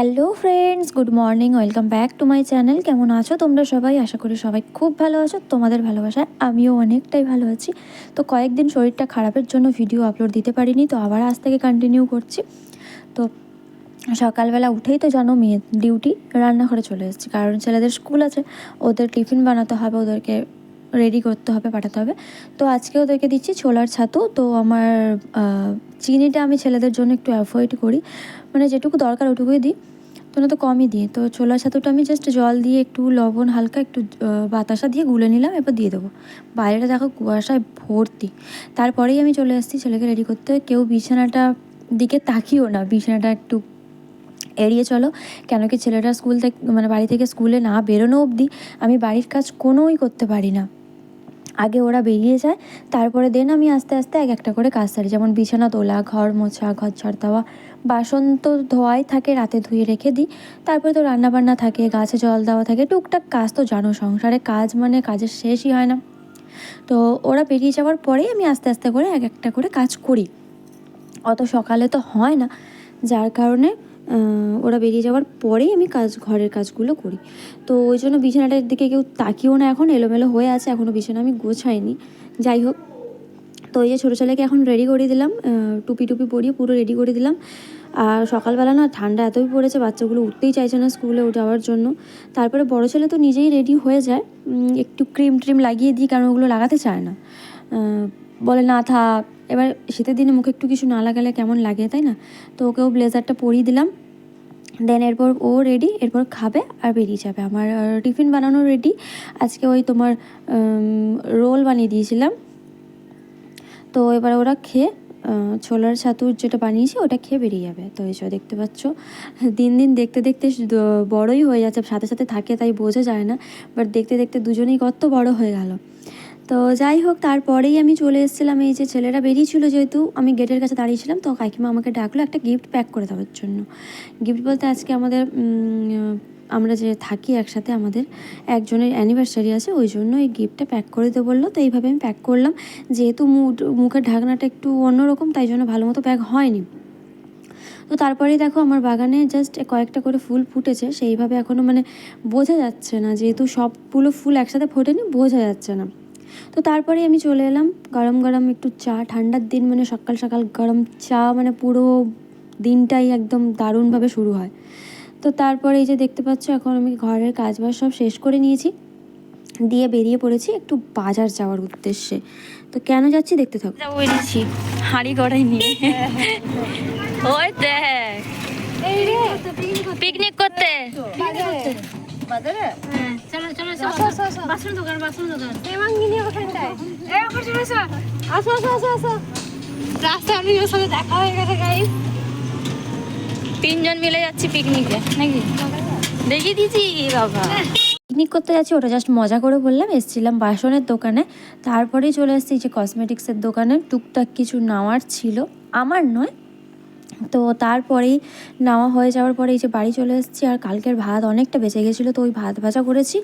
Hello friends, good morning, welcome back to my channel. কেমন আছো তোমরা সবাই? আশা করি সবাই খুব ভালো আছো। তোমাদের ভালোবাসায় আমিও অনেকটাই ভালো আছি। তো কয়েকদিন শরীরটা খারাপের জন্য ভিডিও আপলোড দিতে পারিনি, তো আবার আজ থেকে কন্টিনিউ করছি। তো সকালবেলা উঠেই তো জানো মেয়ের ডিউটি, রান্নাঘরে চলে এসেছি, কারণ ছেলেদের স্কুল আছে, ওদের টিফিন বানাতে হবে, ওদেরকে রেডি করতে হবে, পাঠাতে হবে। তো আজকে ওদেরকে দিচ্ছি ছোলার ছাতু। তো আমার চিনিটা আমি ছেলেদের জন্য একটু অ্যাভয়েড করি, মানে যেটুকু দরকার ওটুকুই দিই, তো না তো কমই দিই। তো ছোলার ছাতুটা আমি জাস্ট জল দিয়ে একটু লবণ হালকা একটু বাতাসা দিয়ে গুলে নিলাম, এবার দিয়ে দেবো। বাইরেটা দেখো কুয়াশায় ভর্তি। তারপরেই আমি চলে আসছি ছেলেকে রেডি করতে। কেউ বিছানাটা দিকে তাকিও না, বিছানাটা একটু এড়িয়ে চলো। কেন কি ছেলেটা স্কুল থেকে মানে বাড়ি থেকে স্কুলে না বেরোনো অবধি আমি বাড়ির কাজ কোনোই করতে পারি না। আগে ওরা বেরিয়ে যায়, তারপরে দেন আমি আস্তে আস্তে এক একটা করে কাজ সারি। যেমন বিছানা তোলা, ঘর মোছা, ঘর ঝাড় দেওয়া, বাসন তো ধোয়াই থাকে, রাতে ধুয়ে রেখে দিই। তারপরে তো রান্নাবান্না থাকে, গাছে জল দেওয়া থাকে, টুকটাক কাজ তো জানো, সংসারে কাজ মানে কাজের শেষই হয় না। তো ওরা বেরিয়ে যাওয়ার পরেই আমি আস্তে আস্তে করে এক একটা করে কাজ করি। অত সকালে তো হয় না, যার কারণে ওরা বেরিয়ে যাওয়ার পরেই আমি ঘরের কাজগুলো করি। তো ওই জন্য বিছানাটার দিকে কেউ তাকিয়েও না, এখন এলোমেলো হয়ে আছে, এখনও বিছানা আমি গোছাইনি। যাই হোক, তো এই যে ছোটো ছেলেকে এখন রেডি করে দিলাম, টুপি পরিয়ে পুরো রেডি করে দিলাম। আর সকালবেলা না ঠান্ডা এতই পড়েছে, বাচ্চাগুলো উঠতেই চাইছে না স্কুলে যাওয়ার জন্য। তারপরে বড় ছেলে তো নিজেই রেডি হয়ে যায়, একটু ক্রিম লাগিয়ে দিই, কারণ ওগুলো লাগাতে চায় না, বলে না থাক। এবার শীতের দিনে মুখে একটু কিছু না লাগালে কেমন লাগে, তাই না? তো ওকেও ব্লেজারটা পরিয়ে দিলাম। দেন এরপর ও রেডি, এরপর খাবে আর বেরিয়ে যাবে। আমার টিফিন বানানো রেডি। আজকে ওই তোমার রোল বানিয়ে দিয়েছিলাম। তো এবার ওরা খেয়ে ছোলার ছাতুর যেটা বানিয়েছি ওটা খেয়ে বেরিয়ে যাবে। তো এসব দেখতে পাচ্ছ, দিন দিন দেখতে দেখতে বড়ই হয়ে যাচ্ছে, সাথে সাথে থাকে তাই বোঝা যায় না, বাট দেখতে দেখতে দুজনেই কত বড় হয়ে গেল। তো যাই হোক, তারপরেই আমি চলে এসেছিলাম। এই যে ছেলেরা বেরিয়েছিল, যেহেতু আমি গেটের কাছে দাঁড়িয়েছিলাম, তো কাকিমা আমাকে ডাকলো একটা গিফট প্যাক করে দেওয়ার জন্য। গিফট বলতে আজকে আমাদের আমরা যে থাকি একসাথে, আমাদের একজনের অ্যানিভার্সারি আছে, ওই জন্য এই গিফটটা প্যাক করে দিতে বললো। তো এইভাবে আমি প্যাক করলাম। যেহেতু মুখের ঢাকনাটা একটু অন্যরকম, তাই জন্য ভালো মতো প্যাক হয়নি। তো তারপরেই দেখো আমার বাগানে জাস্ট কয়েকটা করে ফুল ফুটেছে, সেইভাবে এখনও মানে বোঝা যাচ্ছে না, যেহেতু সবগুলো ফুল একসাথে ফোটেনি, বোঝা যাচ্ছে না। তো তারপরে আমি চলে এলাম, গরম গরম একটু চা, ঠান্ডার দিন মানে সকাল সকাল গরম চা মানে পুরো দিনটাই একদম দারুণভাবে শুরু হয়। তো তারপরে এই যে দেখতে পাচ্ছ, এখন আমি ঘরের কাজবাজ সব শেষ করে নিয়েছি, দিয়ে বেরিয়ে পড়েছি একটু বাজার যাওয়ার উদ্দেশ্যে। তো কেন যাচ্ছি দেখতে থাকো। বেরিয়েছি হাঁড়ি কড়াই নিয়ে, ওই দেখ পিকনিক করতে। তিনজন মিলে যাচ্ছি পিকনিকে, নাকি দেখিয়ে দিয়েছি বাবা। পিকনিক করতে যাচ্ছি ওটা জাস্ট মজা করে বললাম। এসেছিলাম বাসনের দোকানে, তারপরেই চলে এসেছি যে কসমেটিক্সের দোকানে, টুকটাক কিছু নেওয়ার ছিল, আমার নয়। তো তারপরেই নেওয়া হয়ে যাওয়ার পরে এই যে বাড়ি চলে এসেছি। আর কালকের ভাত অনেকটা বেঁচে গেছিলো, তো ওই ভাত ভাজা করেছি,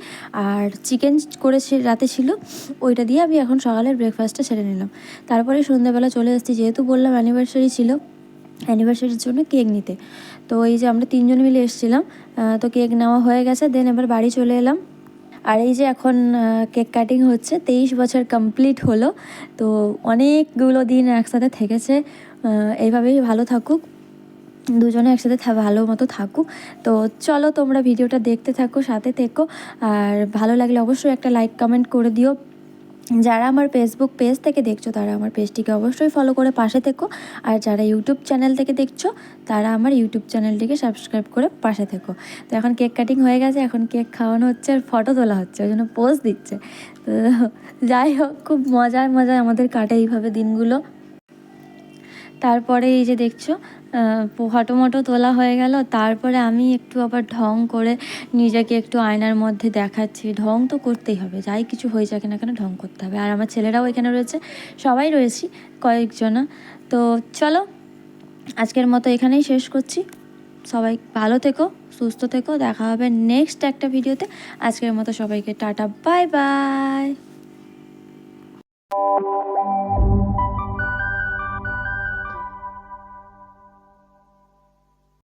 আর চিকেন করেছি রাতে ছিল, ওইটা দিয়ে আমি এখন সকালের ব্রেকফাস্টটা সেরে নিলাম। তারপরে সন্ধ্যাবেলা চলে এসেছি, যেহেতু বললাম অ্যানিভার্সারি ছিল, অ্যানিভার্সারির জন্য কেক নিতে। তো এই যে আমরা তিনজন মিলে এসেছিলাম, তো কেক নেওয়া হয়ে গেছে, দেন এবার বাড়ি চলে এলাম। আর এই যে এখন কেক কাটিং হচ্ছে, 23 বছর কমপ্লিট হলো। তো অনেকগুলো দিন একসাথে থেকেছে, এইভাবেই ভালো থাকুক, দুজনে একসাথে ভালো মতো থাকুক। তো চলো তোমরা ভিডিওটা দেখতে থাকো, সাথে থেকো। আর ভালো লাগলে অবশ্যই একটা লাইক কমেন্ট করে দিও। যারা আমার ফেসবুক পেজ থেকে দেখছো তারা আমার পেজটিকে অবশ্যই ফলো করে পাশে থেকো। আর যারা ইউটিউব চ্যানেল থেকে দেখছো তারা আমার ইউটিউব চ্যানেলটিকে সাবস্ক্রাইব করে পাশে থেকো। তো এখন কেক কাটিং হয়ে গেছে, এখন কেক খাওয়ানো হচ্ছে আর ফটো তোলা হচ্ছে, ওই জন্য পোজ দিচ্ছে। তো যাই হোক, খুব মজায় মজায় আমাদের কাটে এইভাবে দিনগুলো। তারপরে এই যে দেখছো ফটো মটো তোলা হয়ে গেল, তারপরে আমি একটু আবার ঢং করে নিজেকে একটু আয়নার মধ্যে দেখাচ্ছি। ঢং তো করতেই হবে, যাই কিছু হয়ে যাক না কেন ঢং করতে হবে। আর আমার ছেলেরাও এখানে রয়েছে, সবাই রয়েছি কয়েকজনা। তো চলো আজকের মতো এখানেই শেষ করছি। সবাই ভালো থেকো, সুস্থ থেকো, দেখা হবে নেক্সট একটা ভিডিওতে। আজকের মতো সবাইকে টাটা, বাই বাই।